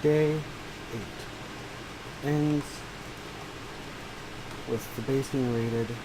Day 8 ends with the base being rated.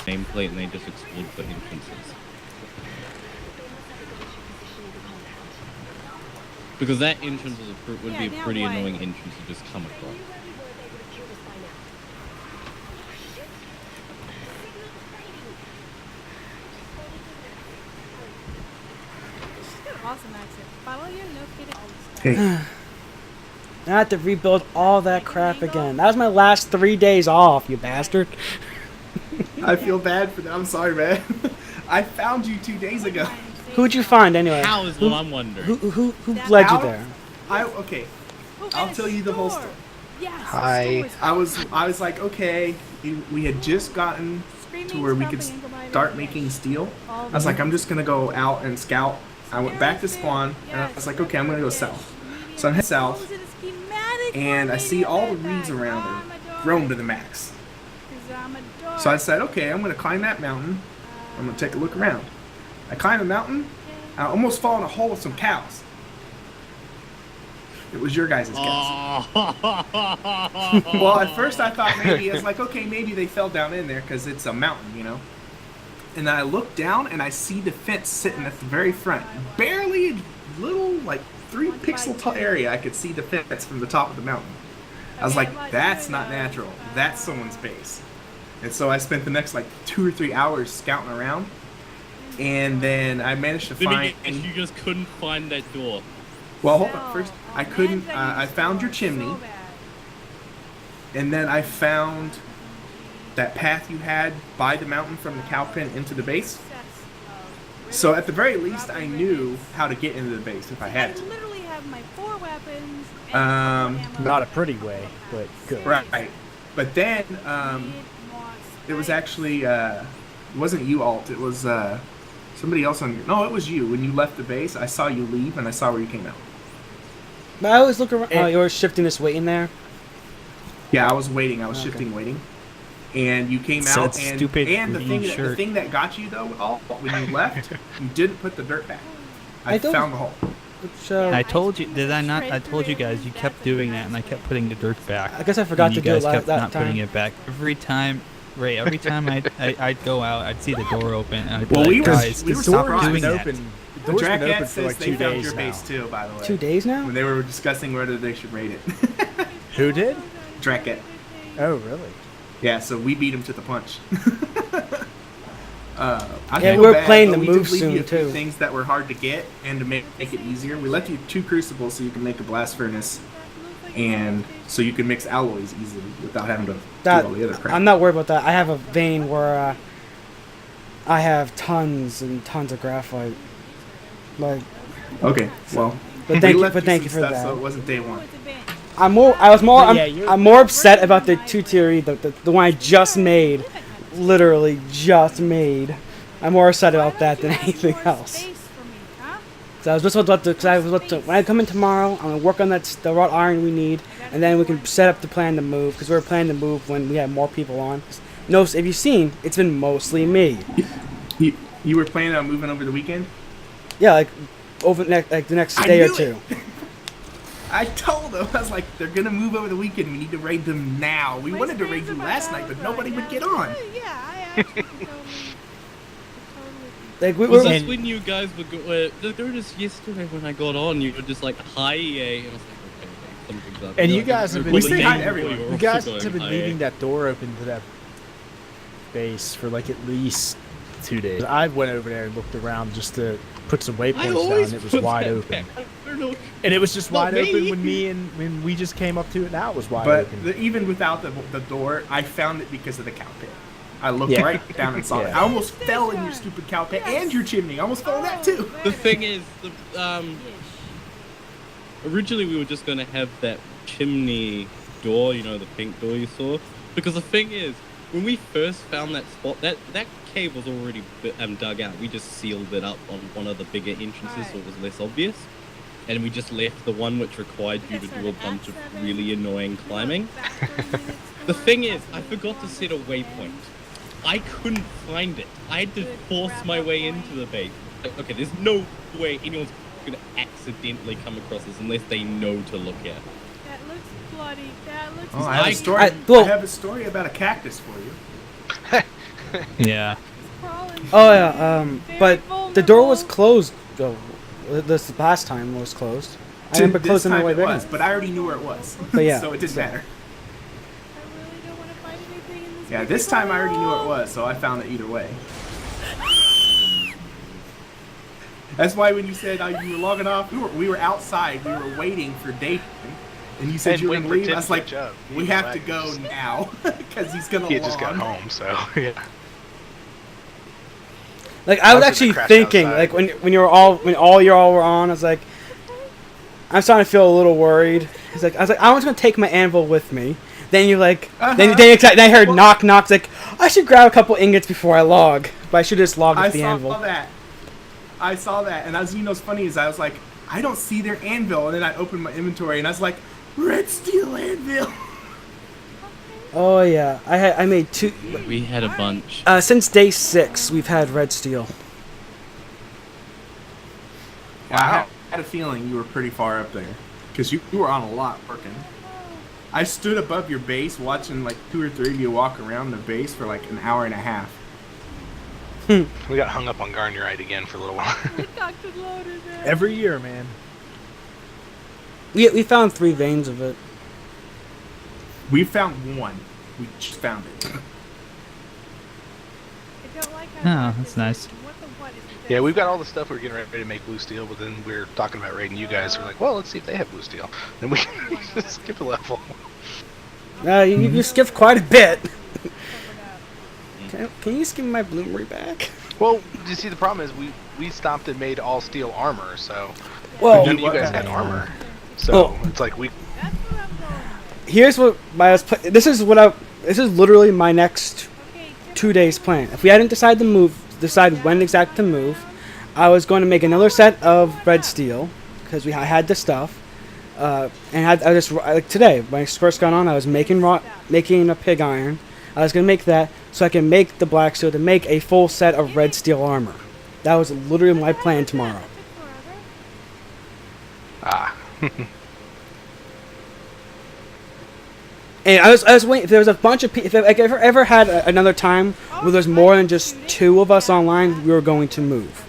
Nameplate and they just explored for entrances. Because that entrance would be a pretty annoying entrance to just come across. Awesome accent. Follow your located. I have to rebuild all that crap again. That was my last 3 days off, you bastard. I feel bad for that. I'm sorry, man. I found you 2 days ago. Who'd you find anyway? How is what I'm wondering. Who led you there? Okay. I'll tell you the whole story. Yes. Hi. I was like, okay, we had just gotten to where we could start making steel. I was like, I'm just gonna go out and scout. I went back to spawn, and I was like, okay, I'm gonna go south. So I'm heading south, and I see all the reeds around are grown to the max. So I said, okay, I'm gonna climb that mountain. I'm gonna take a look around. I climb the mountain. I almost fall in a hole with some cows. It was your guys' cows. Well, at first I thought maybe, I was like, okay, maybe they fell down in there because it's a mountain, you know. And then I look down and I see the fence sitting at the very front. Barely a little, like 3 pixel tall area I could see the fence from the top of the mountain. I was like, that's not natural. That's someone's base. And so I spent the next like 2 or 3 hours scouting around. And then I managed to find... You just couldn't find that door. Well, hold on. First, I couldn't... I found your chimney. And then I found that path you had by the mountain from the cow pen into the base. So at the very least, I knew how to get into the base if I had to. literally have my 4 weapons. Not a pretty way, but good. Right. But then, it was actually, it wasn't you, Alt. It was somebody else on your... No, it was you. When you left the base, I saw you leave, and I saw where you came out. But I always look around. Oh, you were shifting this waiting there? Yeah, I was waiting. I was shifting waiting. And you came out, and the thing that got you, though, Alt, when you left, you didn't put the dirt back. I found the hole. I told you, did I not? I told you guys, you kept doing that, and I kept putting the dirt back. I guess I forgot to do it that time. You guys kept not putting time. it back. Every time I'd go out, I'd see the door open, and I'd be Well, like, guys, we were stop surprised. doing that. The Dracat says they found your base too, by the way. 2 days now? When they were discussing whether they should raid it. Who did? Dracat. Oh, really? Yeah, so we beat him to the punch. We're playing the move We did leave soon, you a few too. things that were hard to get, and to make it easier, we left you 2 crucibles so you can make a blast furnace, and so you can mix alloys easily without having to do all the other crap. I'm not worried about that. I have a vein where I have tons and tons of graphite. Like, okay, well, but thank you for that. So it wasn't day 1. I'm more upset about the 2-tier, the one I just made, literally just made. I'm more upset about that than anything else. So I was just about to, when I come in tomorrow, I'm gonna work on the wrought iron we need, and then we can set up the plan to move, because we were planning to move when we had more people on. No, if you've seen, it's been mostly me. You were planning on moving over the weekend? Yeah, like the next day or two. I told them, I was like, they're gonna move over the weekend. We need to raid them now. We wanted to raid you last night, but nobody would get on. Yeah, I actually Like Was this when you guys were just yesterday when I got on, you were just like, hi EA, and I was like, okay, something's up. And you guys have been everyone. You guys have been leaving that door open to that base for like at least 2 days. I went over there and looked around just to put some I waypoints down. always It was put wide that open. back. I don't know. And it was just Not wide open me. when we just came up to it. Now it was wide But open. even without the door, I found it because of the cow pit. I looked Yeah. right down and saw it. Yeah. I almost fell in your stupid cow pit and your chimney. I almost fell in that too. The thing is, originally we were just gonna have that chimney door, you know, the pink door you saw. Because the thing is, when we first found that spot, that cave was already dug out. We just sealed it up on one of the bigger entrances so it was less obvious. And we just left the one which required you to do a bunch of really annoying climbing. The thing is, I forgot to set a waypoint. I couldn't find it. I had to force my way into the base. Like, okay, there's no way anyone's gonna accidentally come across this unless they know to look at. That looks bloody. That looks Oh, I have a story. well- I have a story about a cactus for you. Yeah. crawling. Oh yeah, but Very the door was vulnerable. closed. Oh, this last time was closed. I remember This closing my time way it back was, in. but I already knew where it was. But yeah, so it didn't matter. I really don't want to find anything in this. Yeah, big this time I already knew where it hole. was, so I found it either way. That's why when you said you were logging off, we were outside. We were waiting for Dayton, and you said And you were waiting going for to leave. I Tim was to like, catch up. we He have was to go now because he's going to He log. had just got home, so yeah. Like I was I was actually gonna crash thinking, outside. like when all you all were on, I was like, I'm starting to feel a little worried. I was like, I was gonna take my anvil with me. Then you're like, then I heard knock knocks. Like I should grab a couple ingots before I log, but I should just log with the anvil. I saw that, and as you know, what's funny is I was like, I don't see their anvil, and then I opened my inventory, and I was like, red steel anvil. Oh yeah, I made 2. We had a bunch. Since day 6, we've had red steel. Wow. I had a feeling you were pretty far up there, because you were on a lot working. I stood above your base watching like 2 or 3 of you walk around the base for like an hour and a half. We got hung up on Garnierite again for a little while. Dr. Loader there. Every year, man. We found 3 veins of it. We found 1. We just found it. I don't like how Oh, dark that's this nice. is. What the what is this? Yeah, we've got all the stuff we were getting ready to make blue steel, but then we were talking about raiding you guys. We're like, well, let's see if they have blue steel. Then we just skip a level. You skipped quite a bit. Can you just give me my bloomery back? Well, you see, the problem is we stopped and made all steel armor, so Well, none of you guys had armor. So Oh. it's like we. That's what I'm going. here's what this is literally my next Okay, 2 days plan. If we hadn't decided when exactly to move, I was going to make another set of red steel because I had the stuff. Today when I first got on, I was making a pig iron. I was gonna make that so I can make the black steel to make a full set of red steel armor. That was literally my plan tomorrow. Ah. And I was waiting. There was a bunch of people. If I ever had another time where there's more than just 2 of us online, we were going to move.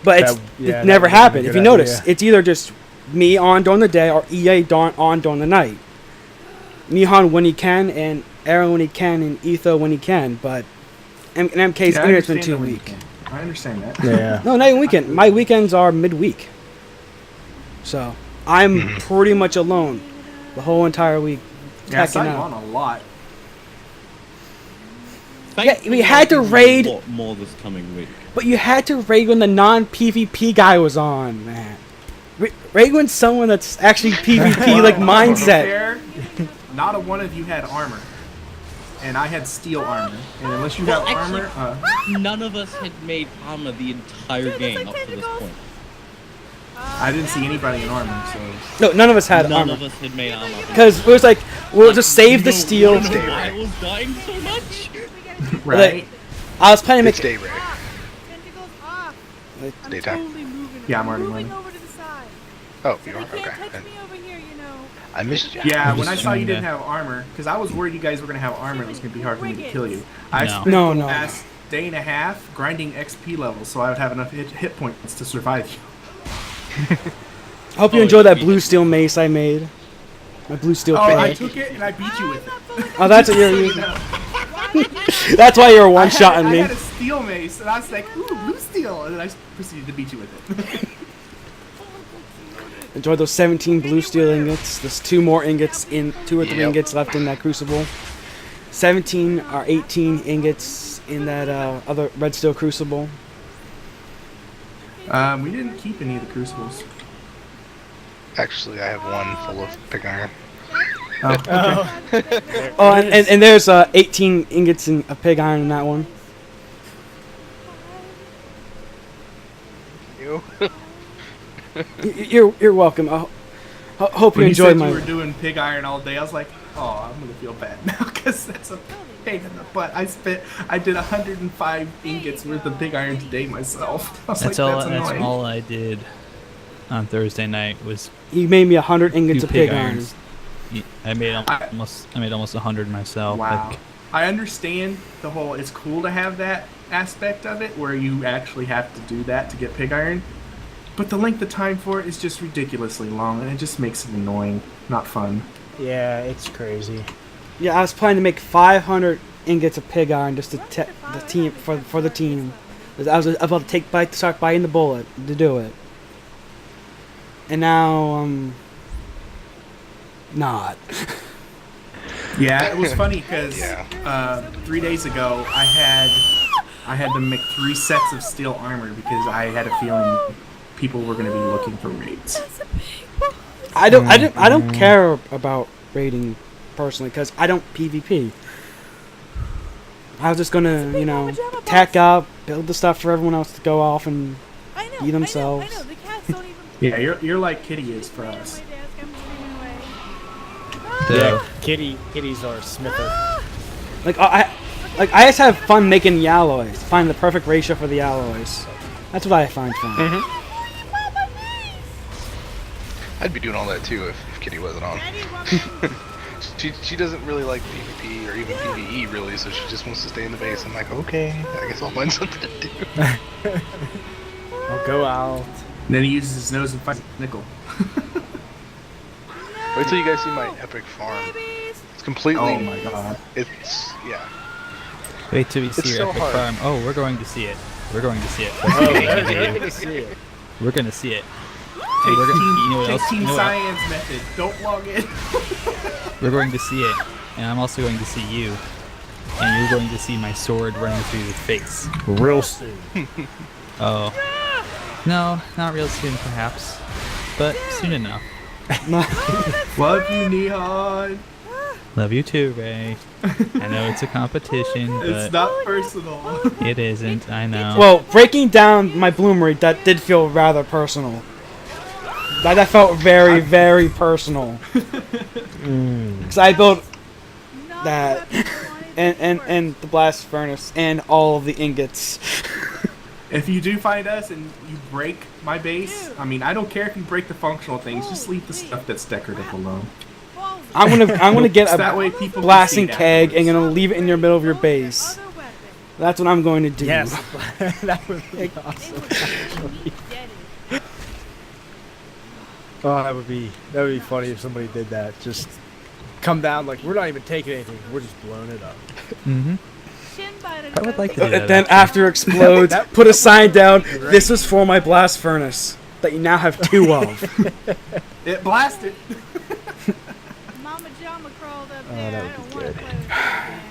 But it that never would be a happened. If good you notice, idea. it's either just me on during the day or EA on during the night. Nihon when he can, and Aaron when he can, and Etho when he can. But MK's internet's been too weak. I understand that. Yeah. No, not even weekend. My weekends are midweek. So I'm pretty much alone the whole entire week. Yeah, I saw teching you out. on a lot. We had to raid- A lot more this coming week. But you had to raid when the non-PvP guy was on, man. Raid when someone that's actually PvP like mindset. Fair, not a one of you had armor, and I had steel armor. And unless you have actually- armor, None of us had made armor the entire Dude, game it's up like to this tentacles. point. I didn't see anybody in armor. So No, none of us had None armor. of us had made armor. Because it was like, we'll just save the No, steel. you know why I was dying so much? right. I was planning to It's make day rare. Tentacles off. I'm Daytime. totally moving. Yeah, I'm already moving moving. over to the side. Oh, So you they are? can't Okay. touch Then me over here, you know. I missed you. Yeah, when I just saw you trying didn't to- have armor, because I was worried you guys were gonna have armor, it was gonna be hard for me to kill you. I No. spent No, the no. last day and a half grinding XP levels so I would have enough hit points to survive you. I hope you Oh, enjoy yeah, that we blue did. steel mace I made. My blue steel Oh, I pick. took it and I beat you with it. Oh, that's what you're using. Why That's why you're one-shotting I me. had a steel mace, and I was like, ooh, blue steel, and then I proceeded to beat you with it. Enjoy those 17 blue steel ingots. There's 2 more ingots in 2 or 3 ingots left in that crucible. 17 or 18 ingots in that other red steel crucible. We didn't keep any of the crucibles. Actually, I have one full of pig iron. Oh, and there's 18 ingots of pig iron in that one. You? You're welcome. I hope you When enjoyed you my. were doing pig iron all day, I was like, oh, I'm gonna feel bad now because that's a pain in the butt. I did 105 ingots worth of pig iron today myself. I was That's like, all. that's That's annoying. all I did on Thursday night was You made me 100 ingots 2 of pig iron. irons. I made almost 100 myself. Wow. Like, I understand the whole, it's cool to have that aspect of it where you actually have to do that to get pig iron, but the length of time for it is just ridiculously long and it just makes it annoying, not fun. Yeah, it's crazy. Yeah, I was planning to make 500 ingots of pig iron just to the team for the team. I was about to start biting the bullet to do it, and now not. Yeah, it was funny because 3 days ago I had to make 3 sets of steel armor because I had a feeling people were going to be looking for raids. I don't care about raiding personally because I don't PvP. I was just gonna, tack up, build the stuff for everyone else to go off and be themselves. I know. The cats don't even. Yeah, you're like Kitty is for us. Yeah, kitties are smither. Like I just have fun making the alloys, find the perfect ratio for the alloys. That's what I find fun. I'd be doing all that too if Kitty wasn't on. She doesn't really like PvP or even PvE really, so she just wants to stay in the base. I'm like, okay, I guess I'll find something to do. I'll go out. And then he uses his nose and finds a nickel. Wait till you guys see my epic farm. It's completely. Oh my god. It's wait till we see your so epic hard. farm. Oh, we're going to see it. We're going to see it. We're gonna see it. We're going to see it. Take we're team, you know what take else? team You know what? science method. Don't log in. We're going to see it, and I'm also going to see you, and you're going to see my sword running through your face. Real soon. Oh. No, not real soon, perhaps, but soon enough. Love you, Neon. Love you too, Ray. I know it's a competition, It's but not personal. it isn't. I know. Well, breaking down my bloom rate, that did feel rather personal. That felt very, very personal. Because I built that and the blast furnace and all of the ingots. If you do find us and you break my base, I mean, I don't care if you break the functional things. Just leave the stuff that's decorative alone. I'm gonna get So a that way people can blasting see it keg and afterwards. gonna leave it in your middle of your base. That's what I'm going to do. Yes, that would be awesome. Oh, that would be funny if somebody did that. Just come down like we're not even taking anything. We're just blowing it up. Mm-hmm. I would like to do that. And then after it explodes, put a sign down. This was for my blast furnace that you now have 2 of. It blasted. Mama Jama crawled up Oh, there. that I would don't be want to good. play with that man.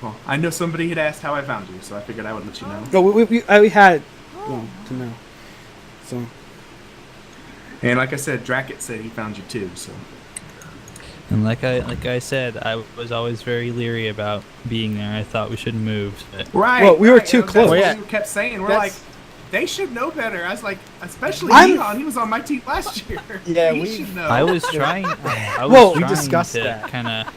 Well, I know somebody had asked how I found you, so I figured I would let you know. No, we had to know. So And like I said, Dracket said he found you too, so. And like I said, I was always very leery about being there. I thought we should move. But Right. Well, we were right, too that's close. what Yeah. we kept saying. We're That's- like, they should know better. I was like, especially I'm- Neon. He was on my team last year. Yeah, he we- should know. I was trying. I was Well, we trying discussed to that. kind of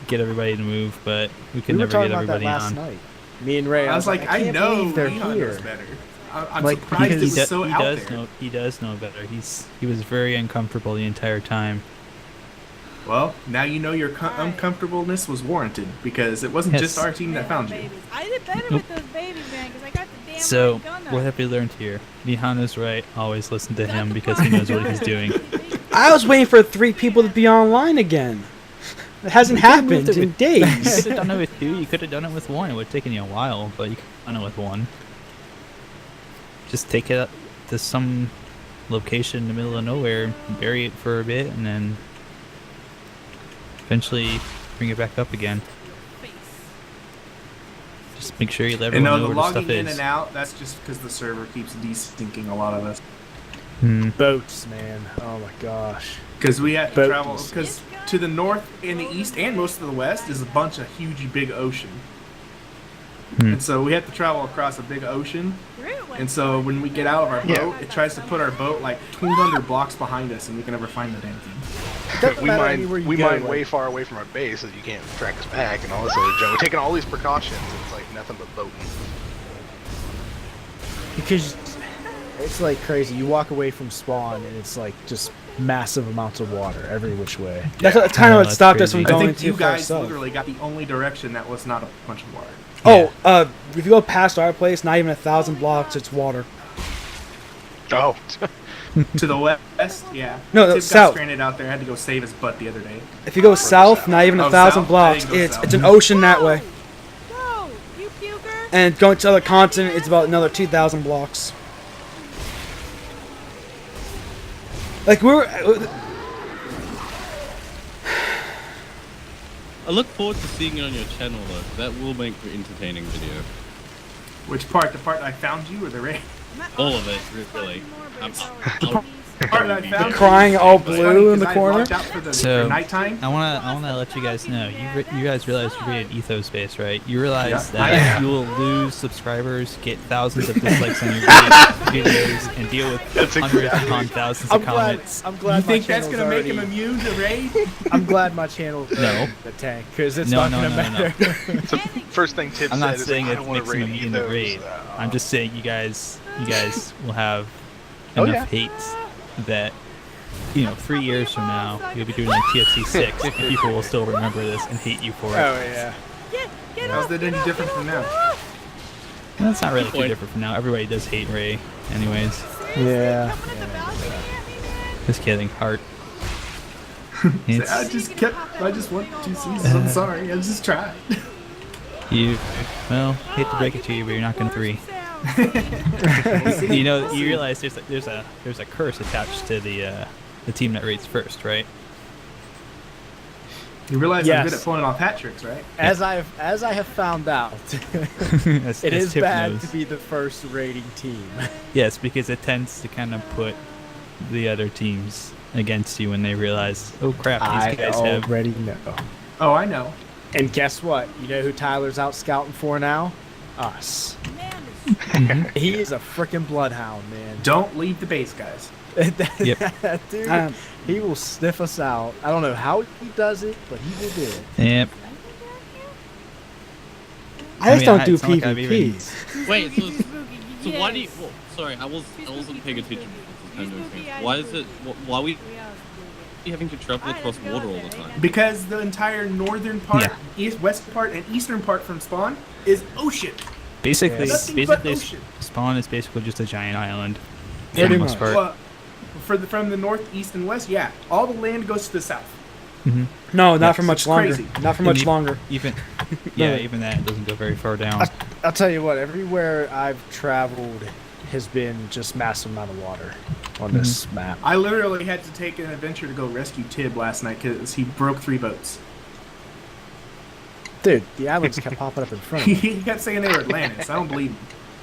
get everybody to move, but we could We were never talking get about that everybody last on. night. Me and Ray. I was like, I can't know believe they're Neon here. knows better. I'm Like, surprised it because was so out there. He does know better. He was very uncomfortable the entire time. Well, now you know your uncomfortableness was warranted because it wasn't Yes. just our team that found you. Babies. I did better with those babies, man, because I got the damn So right gun what up. have we learned here? Nihana's right. Always listen to him because he knows what he's doing. I was waiting for 3 people to be online again. It hasn't happened in You days. could have done it with 2. You could have done it with 1. It would have taken you a while, but you could have done it with 1. Just take it to some location in the middle of nowhere, bury it for a bit, and then eventually bring it back up again. Just make sure you let everyone know the where the stuff logging in is. and out, that's just because the server keeps desyncing a lot of us. Boats, man. Oh my gosh. Because we have to Boats. travel, because to the north and the east and most of the west is a bunch of huge big ocean. And so we have to travel across a big ocean. And so when we get out of our boat, it tries to put our boat like 200 blocks behind us, and we can never find the damn thing. We mine way far away from our base, so you can't track us back and all this other junk. We're taking all these precautions, and it's like nothing but boating. Because it's like crazy. You walk away from spawn, and it's like just massive amounts of water every which way. That's kind of what that's stopped us from crazy. I going think too you far guys south. literally got the only direction that was not a bunch of water. Oh, if you go past our place, not even 1,000 blocks, it's water. Oh. To the west, yeah. No, Tip south. got stranded out there. Had to go save his butt the other day. If you go south, not even Oh, 1,000 south? I blocks, didn't go it's south. an ocean that way. Go, you puker. And going to other continent, it's about another 2,000 blocks. Like I look forward to seeing it on your channel though. That will make for entertaining video. Which part? The part I found you or the raid? All of it, really. The part that I found you crying all was funny blue in 'cause the I corner. logged out for the So nighttime. I wanna let you guys know. You guys realize you rated Ethos Base, right? You realize Yeah. that you will lose subscribers, get thousands of dislikes on your videos, and deal with hundreds upon thousands of comments. I'm glad. You think my that's channel's gonna make already, him immune to raid? I'm glad my channel's No. the tank because it's No, not no, gonna no, no, no. matter. So first thing Tip I'm said not is, saying I it don't want makes to them raid immune to ethos. raid. I'm just saying you guys will have Oh, enough hate that 3 years from now you'll be doing like TFC 6 and people will still remember this and hate you for it. Oh yeah. Get How's off, that get any off, different get from off, now? get off. That's not really Good too point. different from now. Everybody does hate Ray, anyways. Seriously, Yeah. coming at the balcony at me, man? Just kidding, heart. It's, I just want 2 seasons. I'm sorry. I just tried. you hate to break it to you, but you're not gonna 3. Sound. You realize there's a curse attached to the team that rates first, right? You realize I'm Yes. good at pulling off hat tricks, right? As I have found out, As it is Tip bad knows. to be the first rating team. Yes, because it tends to kind of put the other teams against you when they realize, oh crap, these guys have. already know. Oh, I know. And guess what? You know who Tyler's out scouting for now? Us. Man, this He is a freaking bloodhound, man. Don't leave the base, guys. That dude, he will sniff us out. I don't know how he does it, but he will do it. Yep. I just don't do it's not like I've even- PvPs. Wait, so why do you? Yes. Well, sorry, I wasn't paying attention. He's spooky, Why is it? Why are we we are spooky. having to travel across water all the time? Because the entire northern part, Yeah. west part, and eastern part from spawn is ocean. Basically, Nothing but basically, ocean. Spawn is basically just a giant island. For Pretty the most much. part. Well, from the north, east, and west, yeah, all the land goes to the south. No, not Yeah, for much it's longer. crazy. Not for And much you- longer. Even, even that doesn't go very far down. I'll tell you what. Everywhere I've traveled has been just massive amount of water on this map. I literally had to take an adventure to go rescue Tib last night because he broke 3 boats. Dude, the islands kept popping up in front of me. He kept saying they were Atlantis. I don't believe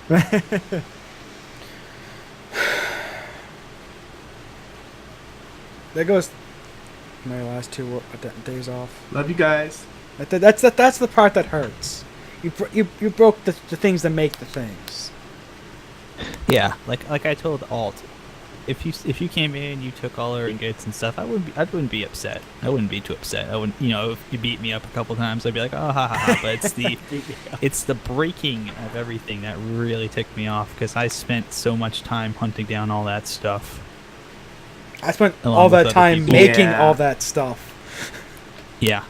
him. There goes my last 2 days off. Love you guys. That's the part that hurts. You broke the things that make the things. Yeah, like I told Alt, if you came in, you took all our ingots and stuff, I wouldn't be upset. I wouldn't be too upset. I wouldn't, if you beat me up a couple times, I'd be like, oh ha ha ha. But it's the breaking of everything that really ticked me off because I spent so much time hunting down all that stuff. I spent Along all with that other time people. making Yeah. all that stuff. Yeah,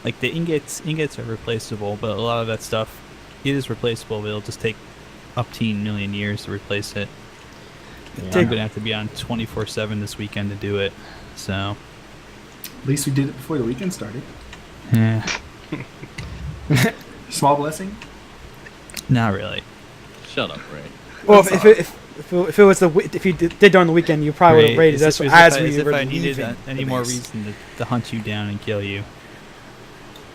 like the ingots are replaceable, but a lot of that stuff is replaceable. But it'll just take up to 10 million years to replace it. I'm gonna have to be on 24/7 this weekend to do it. So At least we did it before the weekend started. Yeah. Small blessing. Not really. Shut up, Ray. Well, if it was if you did during the weekend, you probably would have rated us as we if were I needed leaving any the more base. reason to hunt you down and kill you.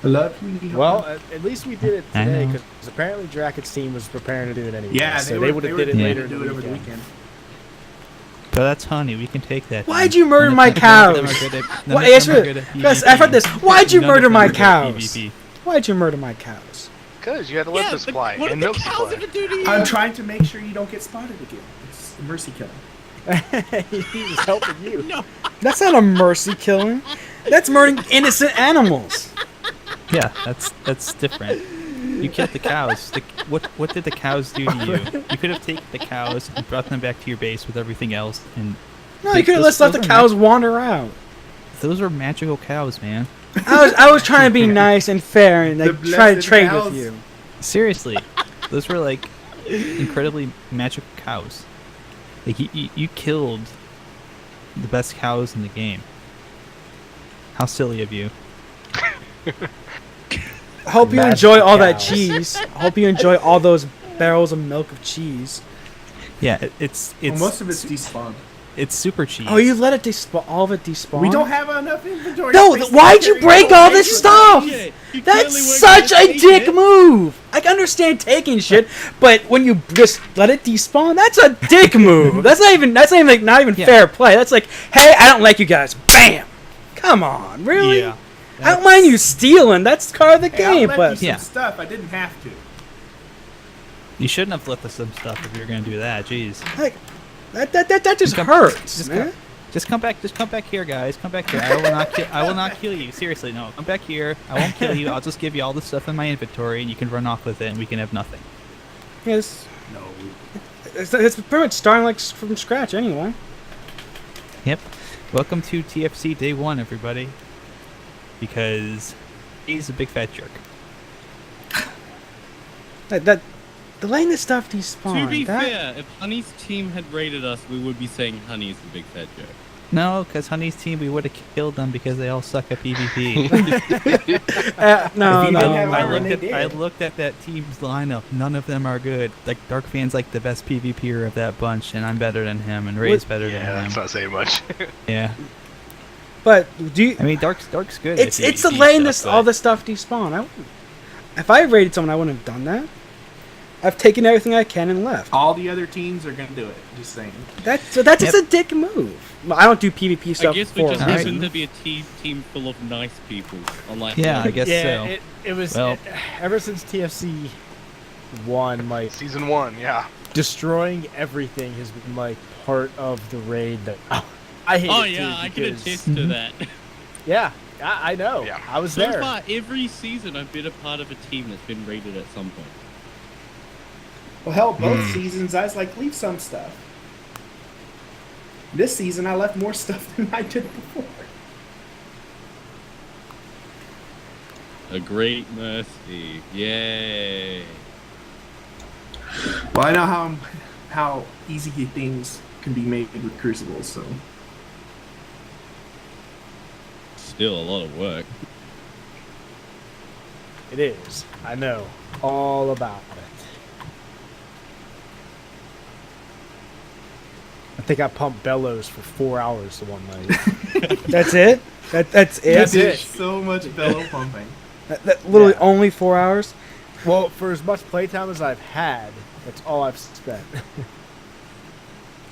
I love you. Well, at least we did it I today know. because apparently Drackett's team was preparing to do it anyway. Yeah, so they would have did it Yeah. later do it over the weekend. But that's honey. We can take that. Why'd then. you murder None of my them- none of them cows? are good at- none Why, of yes, them are good at Gus, PvP. I've heard this. Why'd you None of murder them my are good at cows? PvP. Why'd you murder my cows? Because you had a liquid supply what and did milk the cows supply. even do to you? I'm trying to make sure you don't get spotted again. It's a mercy killing. He was helping you. That's not a mercy killing. That's murdering innocent animals. Yeah, that's different. You killed the cows. What did the cows do to you? You could have taken the cows and brought them back to your base with everything else, and No, you could have Those- just let the those are cows wander out. those are magical cows, man. I was trying to be nice and fair and The like, try to blessed trade cows. with you. Seriously, those were like incredibly magical cows. Like you killed the best cows in the game. How silly of you. I hope you Magical enjoy all that cows. cheese. I hope you enjoy all those barrels of milk of cheese. Yeah, it's Well, most of it's despawned. it's super cheese. Oh, you let it despawn, all of it despawn? We don't have enough inventory. No, space to why'd you carry break the whole all base this with stuff? cheese. That's such a dick move. I can understand taking shit, but when you just let it despawn, that's a dick move. That's not even like not even Yeah. fair play. That's like, hey, I don't like you guys. Bam. Come on, really? Yeah. I don't mind you stealing. That's part of the Hey, I'll game, let but you some Yeah. stuff. I didn't have to. You shouldn't have left us some stuff if you were gonna do that. Jeez. like, that just Come- hurts, just man. Just come back here, guys. Come back here. I will not kill you. Seriously, no. Come back here. I won't kill you. I'll just give you all the stuff in my inventory, and you can run off with it, and we can have nothing. Yes, No. it's pretty much starting like from scratch anyway. Yep. Welcome to TFC Day 1, everybody. Because he's a big fat jerk. That letting this stuff despawn. To be that, fair, if Honey's team had raided us, we would be saying Honey's the big fat joke. No, because Honey's team, we would have killed them because they all suck at PvP. no, If you no, didn't have no. iron, they did. I looked at that team's lineup. None of them are good. Like Darkfan's like the best PvPer of that bunch, and I'm better than him, and Ray's better Yeah, than that's him. not saying much. Yeah. But do you? I mean, Dark's good. It's at the PvP letting stuff, this but- all this stuff despawn. If I raided someone, I wouldn't have done that. I've taken everything I can and left. All the other teams are gonna do it. Just saying. That's just a dick move. Well, I don't do PvP I stuff guess we for just a Alright. happen reason. to be a team full of nice people. Unlike Yeah, I guess yeah, so. it was Well- ever since TFC 1, like Season 1, yeah. destroying everything has been like part of the raid that I hate. Oh it yeah, too I can because- attest to that. Yeah, I know. Yeah. I was So there. far, every season I've been a part of a team that's been raided at some point. Well, hell, both seasons I was like, leave some stuff. This season I left more stuff than I did before. A great mercy. Yay. Well, I know how easy things can be made with crucibles, so Still a lot of work. It is. I know all about it. I think I pumped bellows for 4 hours the one night. That's it. That's it. That's it. so much bellow pumping. That literally Yeah. only 4 hours. Well, for as much playtime as I've had, that's all I've spent.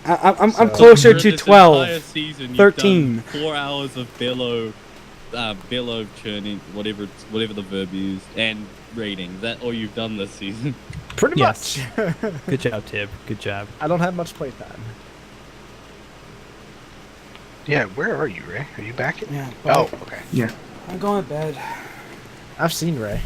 I'm So- closer For to this 12. entire season, you've 13. done 4 hours of bellow churning, whatever the verb is, and raiding. Is that all you've done this season? Pretty Yes. much. Good job, Tib. Good job. I don't have much playtime. Yeah, where are you, Ray? Are you back? Yeah. Oh, but okay. Yeah. I'm going to bed. I've seen Ray.